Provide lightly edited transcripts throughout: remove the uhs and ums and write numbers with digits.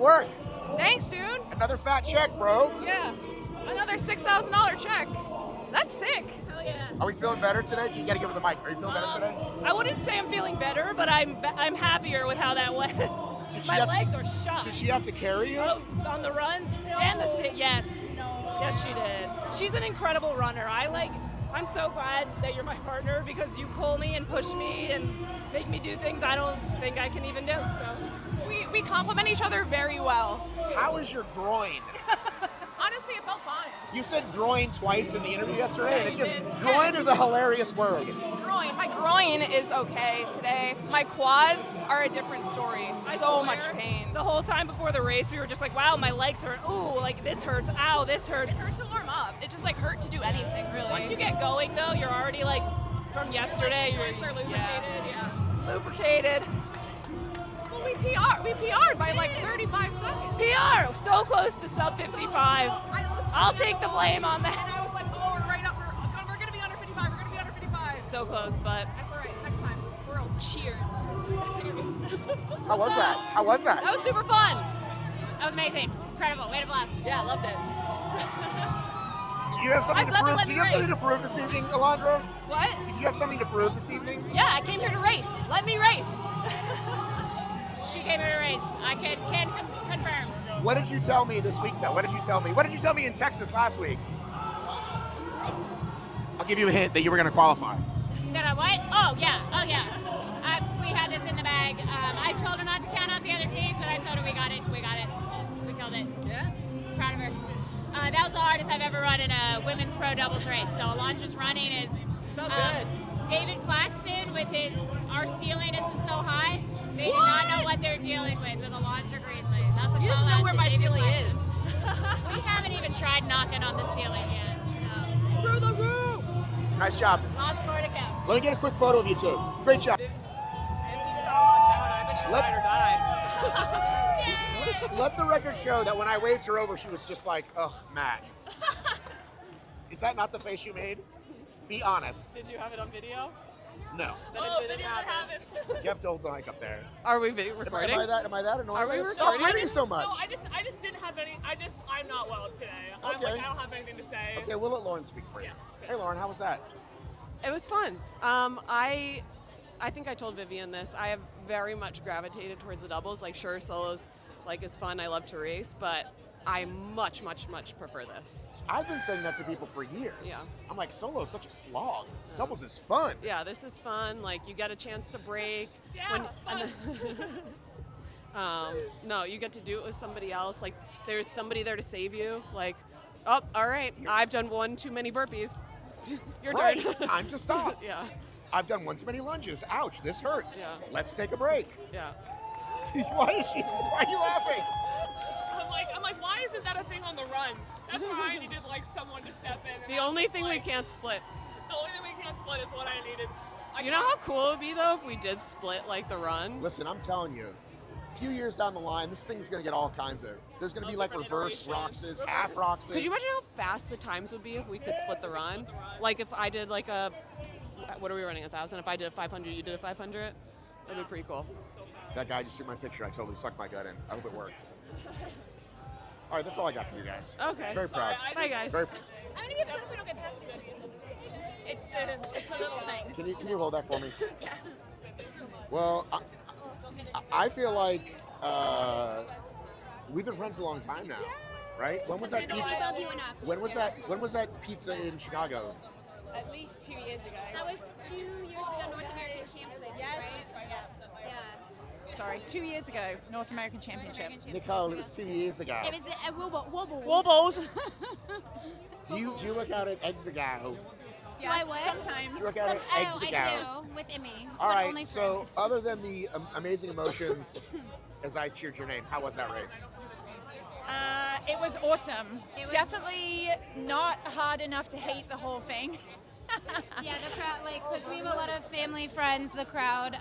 Work. Thanks, dude. Another fat check, bro. Yeah. Another $6,000 check. That's sick. Hell yeah. Are we feeling better today? You gotta give her the mic. Are you feeling better today? I wouldn't say I'm feeling better, but I'm happier with how that went. My legs are shot. Did she have to carry you? Oh, on the runs and the sit. Yes. Yes, she did. She's an incredible runner. I'm so glad that you're my partner because you pull me and push me and make me do things I don't think I can even do. So We complement each other very well. How is your groin? Honestly, it felt fine. You said groin twice in the interview yesterday, and it just groin is a hilarious word. Groin. My groin is okay today. My quads are a different story. So much pain. The whole time before the race, we were just like, wow, my legs hurt. Ooh, like this hurts. Ow, this hurts. It hurts to warm up. It just hurt to do anything, really. Once you get going, though, you're already like, from yesterday. Your joints are lubricated, yeah. Lubricated. Well, we PR'd by like 35 seconds. PR, so close to sub 55. I'll take the blame on that. And I was like, oh, we're right up. We're going to be under 55. We're going to be under 55. So close, but that's all right. Next time, world. Cheers. How was that? How was that? That was super fun. That was amazing. Incredible. Way to blast. Yeah, I loved it. Did you have something to prove? Did you have something to prove this evening, Alandra? What? Did you have something to prove this evening? Yeah, I came here to race. Let me race. She came here to race. I can confirm. What did you tell me this week, though? What did you tell me? What did you tell me in Texas last week? I'll give you a hint that you were going to qualify. Did I what? Oh, yeah. We had this in the bag. I told her not to count out the other teams, but I told her we got it. We killed it. Yeah? Proud of her. That was the hardest I've ever run in a women's pro doubles race. So Alandra's running is... Felt good. David Claxton with our ceiling isn't so high. They do not know what they're dealing with Alandra Greenlee. That's a You call just know out where to my David ceiling Claxton. is. We haven't even tried knocking on the ceiling yet. So. Through the roof. Nice job. Lots more to go. Let me get a quick photo of you two. Great job. Let the record show that when I waved her over, she was just like, ugh, Matt. Is that not the face you made? Be honest. Did you have it on video? No. Then it didn't happen. You have to hold the mic up there. Are we recording? Am I that annoying? Are we Stop recording? winning so much. No, I just didn't have any. I'm not well today. I don't have anything to say. Okay, we'll let Lauren speak for you. Yes. Hey, Lauren, how was that? It was fun. I think I told Vivian this. I have very much gravitated towards the doubles. Like, sure, solos is fun. I love to race, but I much, much, much prefer this. I've been saying that to people for years. Yeah. I'm like, solo is such a slog. Doubles is fun. Yeah, this is fun. Like, you get a chance to break. Yeah, No, you get to do it with somebody else. Like, there's somebody there to save you. Like, oh, all right, I've done one too many burpees. Your turn. Right, time to stop. Yeah. I've done one too many lunges. Ouch, this hurts. Yeah. Let's take a break. Yeah. Why are you laughing? I'm like, why isn't that a thing on the run? That's why I needed someone to step in. The only thing we can't split. The only thing we can't split is what I needed. You know how cool it would be, though, if we did split, the run? Listen, I'm telling you, a few years down the line, this thing's going to get all kinds of... There's going to be, reverse ROXs, half ROXs. Could you imagine how fast the times would be if we could split the run? Like, if I did, a... What are we running, 1,000? If I did a 500, you did a 500? That'd be pretty cool. That guy just took my picture. I totally sucked my gut in. I hope it worked. All right, that's all I got for you guys. Okay. Very proud. Bye, guys. Very... I'm going to be upset if we don't get past you. It's the little things. Can you hold that for me? Well, I feel like we've been friends a long time now, right? When was that pizza? When was that pizza in Chicago? At least 2 years ago. That was 2 years ago, North American Champs, Yes. right? Yeah. Sorry, 2 years ago, North American Championship. McCall, it was 2 years ago. It was a wobbles. Wobbles. Do you look out at eggs ago? Do I what? Sometimes. Do you look out at eggs I ago? do, with Emmy. All but right, only for so other than the amazing emotions as I cheered your name, how was that race? It was awesome. It was- Definitely not hard enough to hate the whole thing. Yeah, the crowd, because we have a lot of family, friends, the crowd.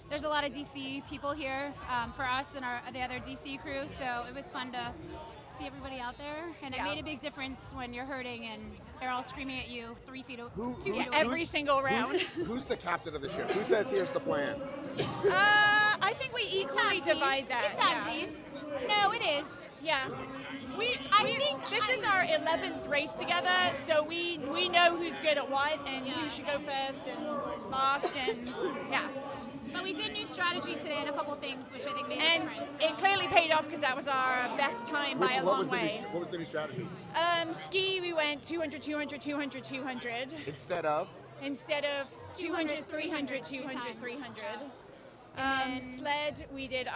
There's a lot of DC people here for us and the other DC crew, so it was fun to see everybody out there. And it made a big difference when you're hurting and they're all screaming at you 3 feet away. Every single round. Who's the captain of the ship? Who says here's the plan? I think we equally divide that. It's halvesies. No, it is. Yeah. I think this is our 11th race together, so we know who's good at what and who should go first and last, and yeah. But we did new strategy today and a couple things, which I think made And a difference. it clearly paid off because that was our best time by a long way. What was the new strategy? Ski, we went 200, 200, 200, 200. Instead of 200, 300, 200, 300. Sled,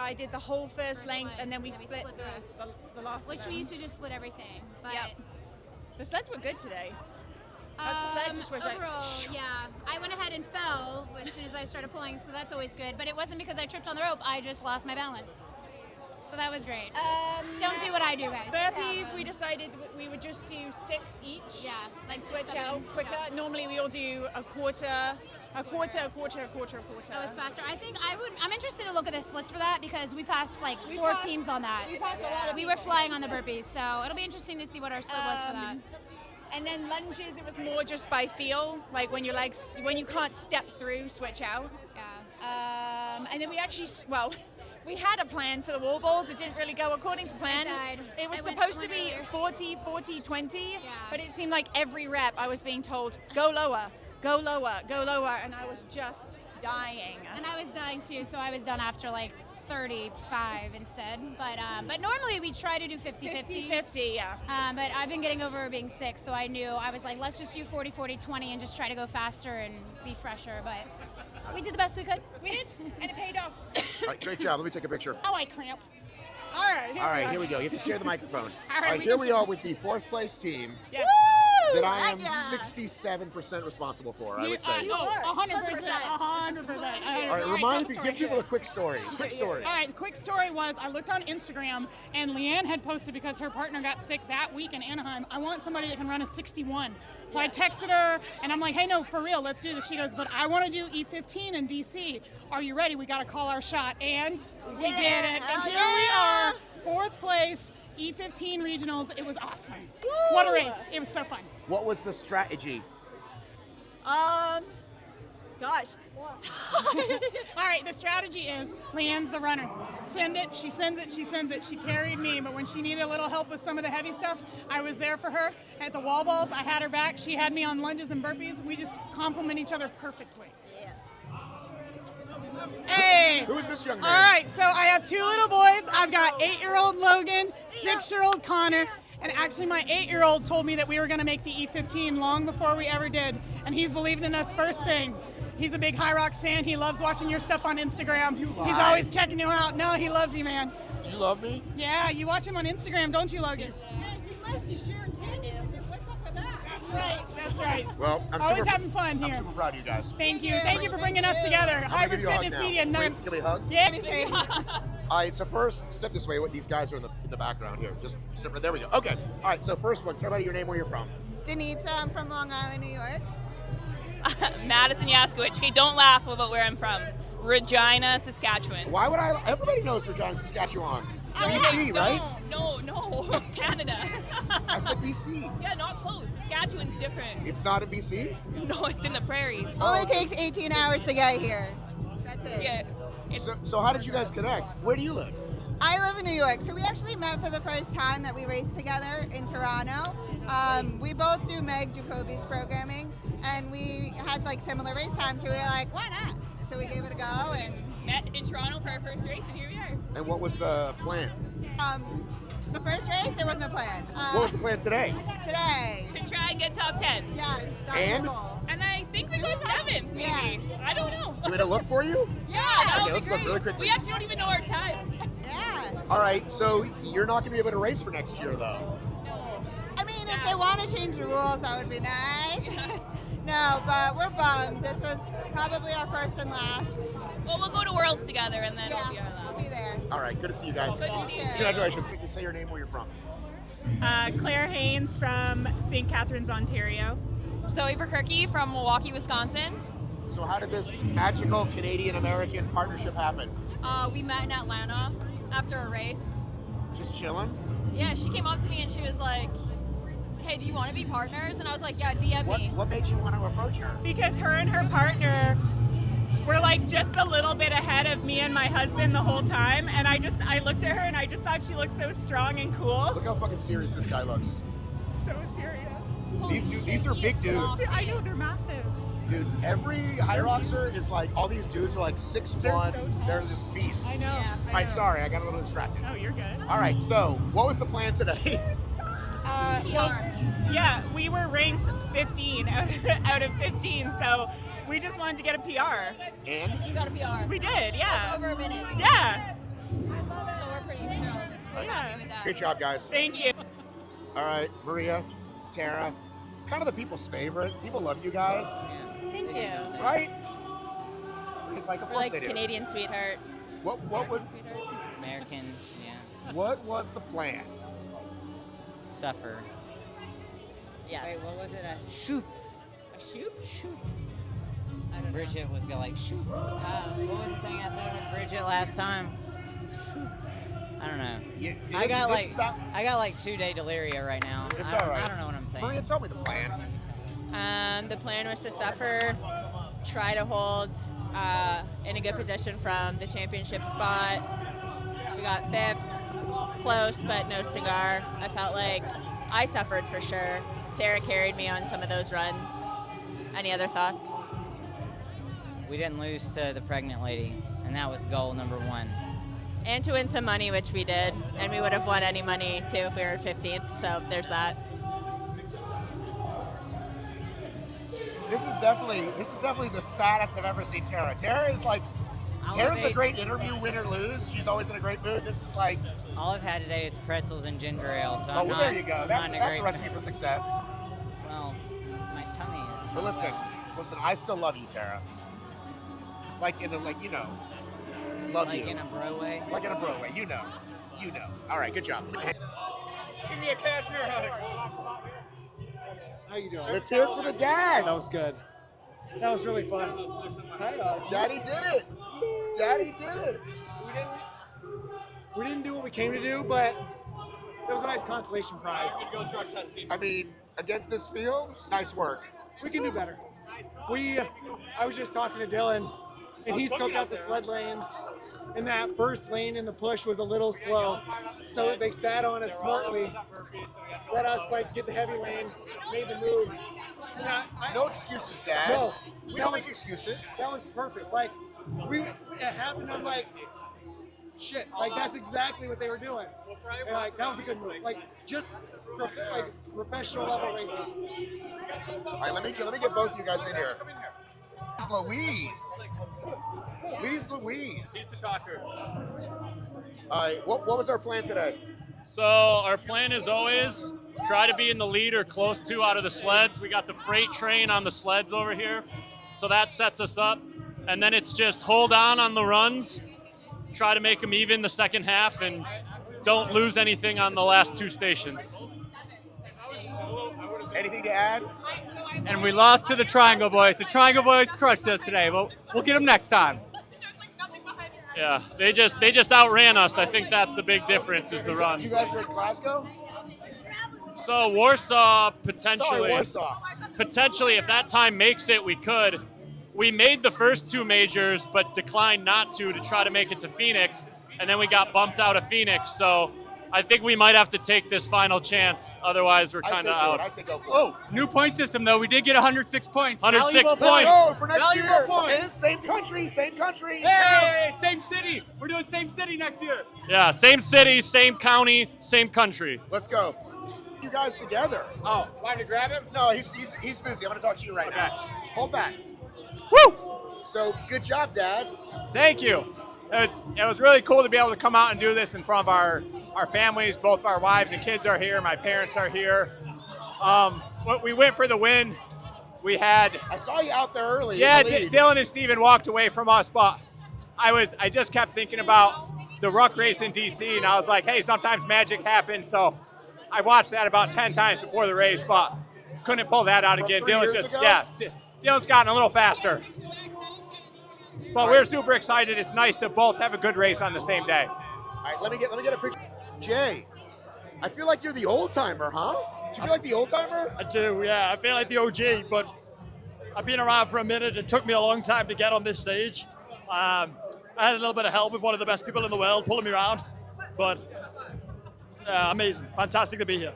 I did the whole first length, and then we split the rest. the last Which one. we used to just split everything. But The sleds were good today. That sled just was overall, I went ahead and fell as soon as I started pulling, so that's always good. But it wasn't because I tripped on the rope, I just lost my balance. So that was great. Don't do what I do, guys. Burpees, we decided we would just do 6 each. Yeah, like switch out quicker. Yeah. Normally we all do a quarter. That was faster. I think I'm interested to look at the splits for that because we passed like 4 teams on that. We passed a lot of We were flying on the burpees, so it'll be interesting to see what our split was for that. And then lunges, it was more just by feel, like when when you can't step through, switch out. Yeah. And then we had a plan for the wall balls. It didn't really go according to plan. It was supposed to be 40, 40, 20, but it seemed like every rep I was being told, go lower, go lower, go lower, and I was just dying. And I was dying too, so I was done after like 35 instead. But normally we try to do 50-50. 50-50, yeah. But I've been getting over being sick, so I was like, let's just do 40, 40, 20 and just try to go faster and be fresher. But we did the best we could. We did, and it paid off. All right, great job. Let me take a picture. Oh, I cramp. All right, Here we go. You have to share the microphone. All right, here we are with the 4th place team. Yes. That I am 67% responsible for, I would say. 100%. 100%. All right, remind me, give people a quick story. Quick story. All right, the quick story was I looked on Instagram and Lianne had posted because her partner got sick that week in Anaheim. I want somebody that can run a 61. So I texted her and I'm like, hey, no, for real, let's do this. She goes, but I want to do E15 in DC. Are you ready? We got to call our shot. And we did it. And here we are, 4th place, E15 regionals. It was awesome. Woo! What a race. It was so fun. What was the strategy? Gosh. All right, the strategy is Lianne's the runner. Send it, she sends it, she sends it. She carried me, but when she needed a little help with some of the heavy stuff, I was there for her. At the wall balls, I had her back. She had me on lunges and burpees. We just complement each other perfectly. Hey! Who is this young man? All right, so I have 2 little boys. I've got 8-year-old Logan, 6-year-old Connor, and actually my 8-year-old told me that we were going to make the E15 long before we ever did, and he's believed in us first thing. He's a big HYROX fan. He loves watching your stuff on Instagram. He's always checking you out. No, he loves you, man. Do you love me? Yeah, you watch him on Instagram, don't you, Logan? Yeah, he loves you, sure can do. What's up with that? That's right. Well, I'm always having fun here. I'm super proud of you guys. Thank you for bringing us together. Hybrid Fitness Media. Wait, can we hug? Yeah. All right, so first, step this way. What these guys are in the background here. Just step right there. We go. Okay. All right. So first one. Tell everybody your name, where you're from. Danitza. I'm from Long Island, New York. Madison, Yaskowich. Okay, don't laugh about where I'm from. Regina, Saskatchewan. Why would I? Everybody knows Regina, Saskatchewan. BC, right? No, Canada. I said BC. Yeah, not close. Saskatchewan's different. It's not in BC? No, it's in the prairies. Only takes 18 hours to get here. That's it. Yeah. So how did you guys connect? Where do you live? I live in New York, so we actually met for the first time that we raced together in Toronto. We both do Meg Jacoby's programming, and we had like similar race times, so we were like, why not? So we gave it a go and met in Toronto for our first race, and here we are. And what was the plan? The first race, there was no plan. What was the plan today? Today. To try and get top 10. Yeah. And? And I think we got 7th, maybe. Yeah. I don't know. You want to look for you? Yeah, Okay, let's look really quickly. We actually don't even know our time. Yeah. All right, so you're not going to be able to race for next year, though. I mean, if they want to change the rules, that would be nice. No, but we're bummed. This was probably our first and last. Well, we'll go to Worlds together, and then we'll be our last. We'll be there. All right, good to see you guys. Good to see you. Congratulations. You can say your name, where you're from. Claire Haines from St. Catharines, Ontario. Zoe Verkerke from Milwaukee, Wisconsin. So how did this magical Canadian-American partnership happen? We met in Atlanta after a race. Just chilling? Yeah, she came up to me and she was like, hey, do you want to be partners? And I was like, yeah, DM me. What made you want to approach her? Because her and her partner were like just a little bit ahead of me and my husband the whole time, and I looked at her and I just thought she looked so strong and cool. Look how fucking serious this guy looks. So serious. These are big dudes. I know, they're massive. Dude, every HYROXer is like, all these dudes are like 6'1". They're just beasts. I know. All right, sorry, I got a little distracted. Oh, you're good. All right, so what was the plan today? Well, yeah, we were ranked 15 out of 15, so we just wanted to get a PR. And? You got a PR. We did, yeah. Over a minute. Yeah. So we're pretty thrilled. Yeah. With that. Great job, guys. Thank you. All right, Maria, Terra, kind of the people's favorite. People love you guys. Thank you. Right? It's like, of We're course like they do. Canadian sweetheart. What would? Americans, yeah. What was the plan? Suffer. Yes. Wait, what was it? A shoot. A shoot? Shoot. I don't know. Bridget was going like shoot. What was the thing I said with Bridget last time? Shoot. I don't know. I got like 2-day delirium right now. It's all right. I don't know what I'm saying. Maria, tell me the plan. The plan was to suffer, try to hold in a good position from the championship spot. We got 5th, close but no cigar. I felt like I suffered for sure. Terra carried me on some of those runs. Any other thoughts? We didn't lose to the pregnant lady, and that was goal number 1. And to win some money, which we did, and we would have won any money too if we were 15th, so there's that. This is definitely the saddest I've ever seen Terra. Terra's a great interview, win or lose. She's always in a great mood. This is like, all I've had today is pretzels and ginger ale. So well, there you go. That's a recipe for success. Well, my tummy is. But listen, I still love you, Terra. Like in a love you. Like in a bro way. Like in a bro way, you know. All right, good job. Give me a cashmere hug. How you doing? Let's hear it for the dads. That was good. That was really fun. Hi, Daddy did it. Daddy did it. We didn't do what we came to do, but it was a nice consolation prize. I mean, against this field, nice work. We can do better. I was just talking to Dylan, and he scoped out the sled lanes, and that first lane in the push was a little slow. So they sat on us smartly, let us get the heavy lane, made the move. No excuses, Dad. No. We don't make excuses. That was perfect. It happened, I'm like, shit, that's exactly what they were doing. And that was a good move. Just professional level racing. All right, let me get both you guys in here. Louise. Louise. He's the talker. All right, what was our plan today? So our plan is always try to be in the lead or close to out of the sleds. We got the freight train on the sleds over here, so that sets us up. And then it's just hold on the runs, try to make them even the second half, and don't lose anything on the last 2 stations. Anything to add? And we lost to the Triangle Boys. The Triangle Boys crushed us today, but we'll get them next time. Yeah, they just outran us. I think that's the big difference is the runs. You guys were in Glasgow? So Warsaw, potentially. Sorry, Warsaw. Potentially, if that time makes it, we could. We made the first 2 majors, but declined not to try to make it to Phoenix, and then we got bumped out of Phoenix. So I think we might have to take this final chance. Otherwise, we're kind of out. I say go for it. Oh, new point system, though. We did get 106 points. 106 Valuable points. Go for next Valuable year. points. And same country. Hey, same city. We're doing same city next year. Yeah, same city, same county, same country. Let's go. You guys together. Oh, want to grab him? No, he's busy. I'm going to talk to you right now. Hold back. Woo! So good job, dads. Thank you. It was really cool to be able to come out and do this in front of our families. Both of our wives and kids are here. My parents are here. We went for the win. I saw you out there early. Yeah, Dylan and Steven walked away from us, but I just kept thinking about the ruck race in DC, and I was like, hey, sometimes magic happens. So I watched that about 10 times before the race, but couldn't pull that out again. Dylan's gotten a little faster. But we're super excited. It's nice to both have a good race on the same day. All right, let me get a picture. Jay, I feel like you're the old timer, huh? Do you feel like the old timer? I do, yeah. I feel like the OG, but I've been around for a minute. It took me a long time to get on this stage. I had a little bit of help with one of the best people in the world pulling me around, but amazing, fantastic to be here.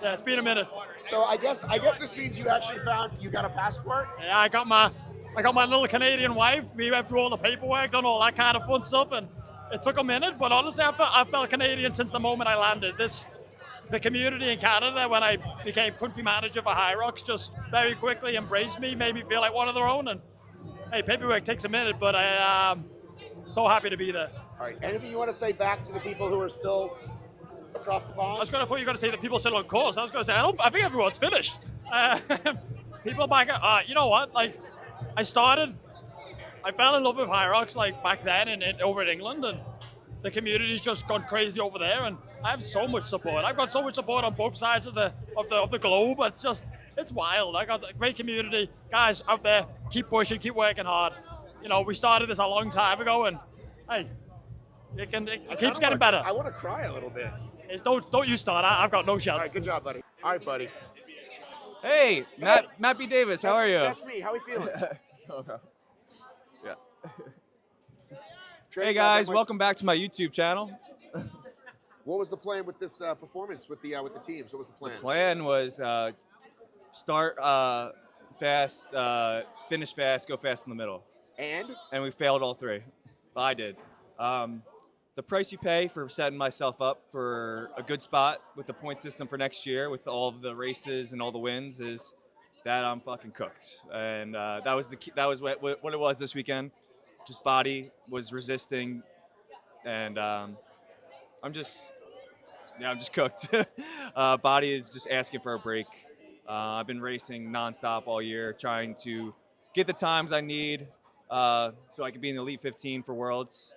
Yeah, it's been a minute. So I guess this means you actually you got a passport? Yeah, I got my little Canadian wife. We went through all the paperwork, done all that kind of fun stuff, and it took a minute, but honestly, I felt Canadian since the moment I landed. The community in Canada, when I became country manager for HYROX, just very quickly embraced me, made me feel like one of their own. And hey, paperwork takes a minute, but I'm so happy to be there. All right, anything you want to say back to the people who are still across the pond? I thought you were going to say the people still on course. I was going to say, I think everyone's finished. People back, you know what? Like, I fell in love with HYROX like back then over in England, and the community's just gone crazy over there, and I have so much support. I've got so much support on both sides of the globe. It's wild. I got a great community. Guys out there, keep pushing, keep working hard. You know, we started this a long time ago, and hey, it keeps getting better. I want to cry a little bit. Don't you start. I've got no shots. All right, good job, buddy. All right, buddy. Hey, Matt B. Davis, how are you? That's me. How are we feeling? Yeah. Hey guys, welcome back to my YouTube channel. What was the plan with this performance with the teams? What was the plan? The plan was start fast, finish fast, go fast in the middle. And we failed all three. I did. The price you pay for setting myself up for a good spot with the point system for next year, with all of the races and all the wins, is that I'm fucking cooked. And that was what it was this weekend. Just body was resisting, and I'm just cooked. Body is just asking for a break. I've been racing nonstop all year, trying to get the times I need so I could be in the Elite 15 for Worlds.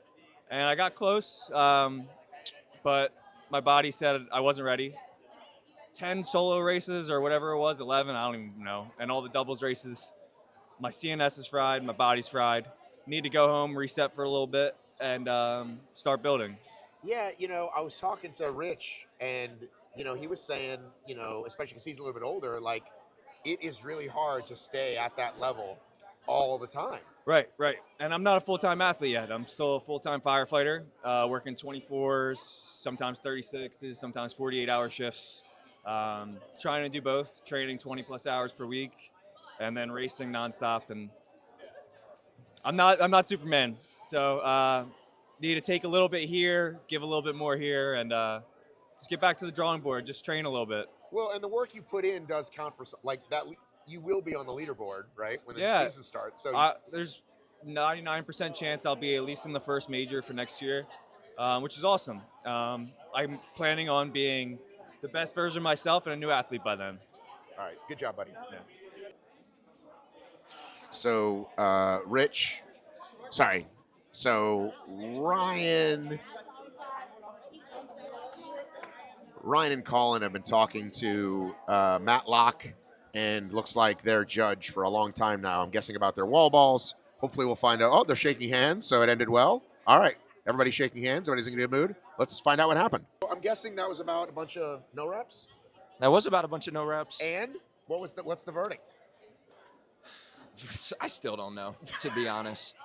And I got close, but my body said I wasn't ready. 10 solo races or whatever it was, 11, I don't even know. And all the doubles races, my CNS is fried, my body's fried. Need to go home, reset for a little bit, and start building. Yeah, I was talking to Rich, and, he was saying, especially because he's a little bit older, like, it is really hard to stay at that level all the time. Right. And I'm not a full-time athlete yet. I'm still a full-time firefighter, working 24s, sometimes 36s, sometimes 48-hour shifts. Trying to do both, training 20-plus hours per week, and then racing nonstop. And I'm not Superman, so need to take a little bit here, give a little bit more here, and just get back to the drawing board. Just train a little bit. Well, and the work you put in does count for like that. You will be on the leaderboard, right, when the season starts. So there's 99% chance I'll be at least in the first major for next year, which is awesome. I'm planning on being the best version of myself and a new athlete by then. All right, good job, buddy. Yeah. So, Ryan and Colin have been talking to Matt Locke, and looks like their judge for a long time now. I'm guessing about their wall balls. Hopefully we'll find out. Oh, they're shaking hands, so it ended well. All right, everybody's shaking hands. Everybody's in a good mood. Let's find out what happened. I'm guessing that was about a bunch of no reps? That was about a bunch of no reps. And what's the verdict? I still don't know, to be honest.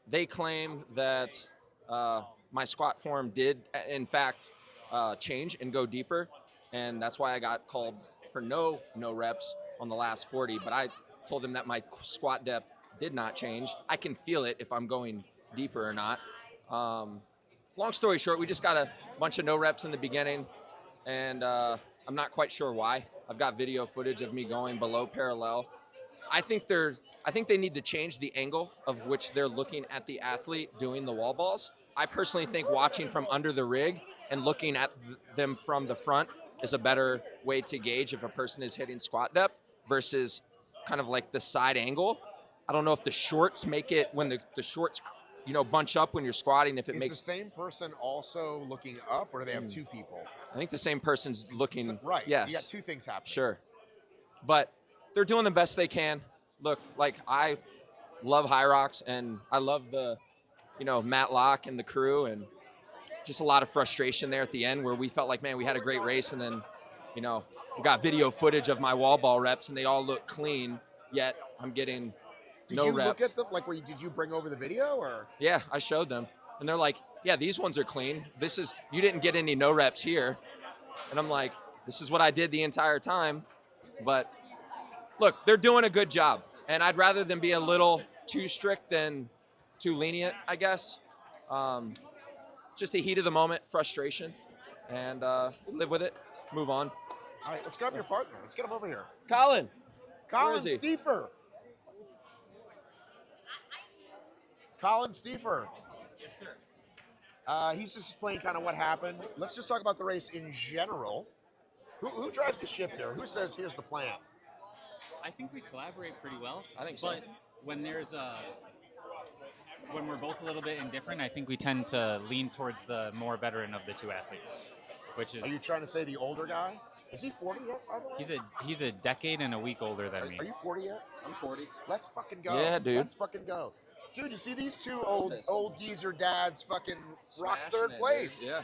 They claim that my squat form did, in fact, change and go deeper, and that's why I got called for no reps on the last 40, but I told them that my squat depth did not change. I can feel it if I'm going deeper or not. Long story short, we just got a bunch of no reps in the beginning, and I'm not quite sure why. I've got video footage of me going below parallel. I think they need to change the angle of which they're looking at the athlete doing the wall balls. I personally think watching from under the rig and looking at them from the front is a better way to gauge if a person is hitting squat depth versus kind of like the side angle. I don't know if the shorts make it when the shorts, bunch up when you're squatting. If it makes the same person also looking up, or do they have two people? I think the same person's looking. So, right. Yes. You got two things happening. Sure. But they're doing the best they can. Look, like I love HYROX, and I love the, Matt Locke and the crew, and just a lot of frustration there at the end where we felt like, man, we had a great race, and then we got video footage of my wall ball reps, and they all look clean, yet I'm getting no Did you reps. look at them? Like, did you bring over the video, or? Yeah, I showed them, and they're like, yeah, these ones are clean. You didn't get any no reps here. And I'm like, this is what I did the entire time. But look, they're doing a good job, and I'd rather them be a little too strict than too lenient, I guess. Just the heat of the moment, frustration, and live with it, move on. All right, let's grab your partner. Let's get him over here. Colin. Colin Where is he? Stiefer. Colin Stiefer. Yes, sir. He's just explaining kind of what happened. Let's just talk about the race in general. Who drives the ship here? Who says, here's the plan? I think we collaborate pretty well. I think so. But when when we're both a little bit indifferent, I think we tend to lean towards the more veteran of the two athletes, which is. Are you trying to say the older guy? Is he 40 yet, by the way? He's a decade and a week older than me. Are you 40 yet? I'm 40. Let's fucking go. Yeah, dude. Let's fucking go. Dude, you see these two old geezer dads fucking rock Smashing third it, place? dude. Yeah.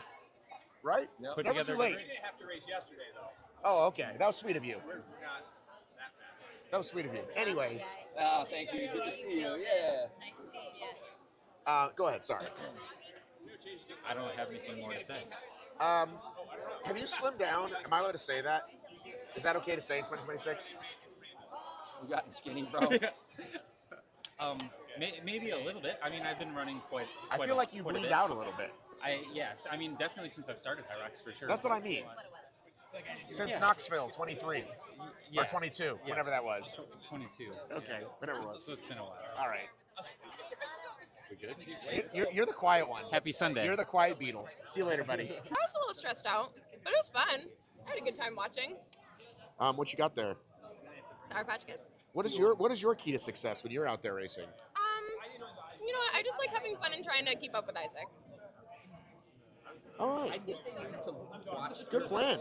Right? Yep. It's never too late. We didn't have to race yesterday, though. Oh, okay. That was sweet of you. We're not that fast. That was sweet of you. Anyway. Oh, thank you. Good to see you. Yeah. Go ahead. Sorry. I don't have anything more to say. Have you slimmed down? Am I allowed to say that? Is that okay to say in 2026? You gotten skinny, bro. Maybe a little bit. I mean, I've been running quite I feel like you've quite leaned bit. out a little bit. Yes. I mean, definitely since I've started HYROX, for sure. That's what I mean. Since Yeah. Knoxville, 23. Yeah. Or 22, Yes. whenever that was. 22. Okay, whatever it was. So it's been a while. All right. We good? You're the quiet one. Happy Sunday. You're the quiet beetle. See you later, buddy. I was a little stressed out, but it was fun. I had a good time watching. What you got there? Sour Patch Kids. What is your key to success when you're out there racing? You know what? I just like having fun and trying to keep up with Isaac. All right. Good plan.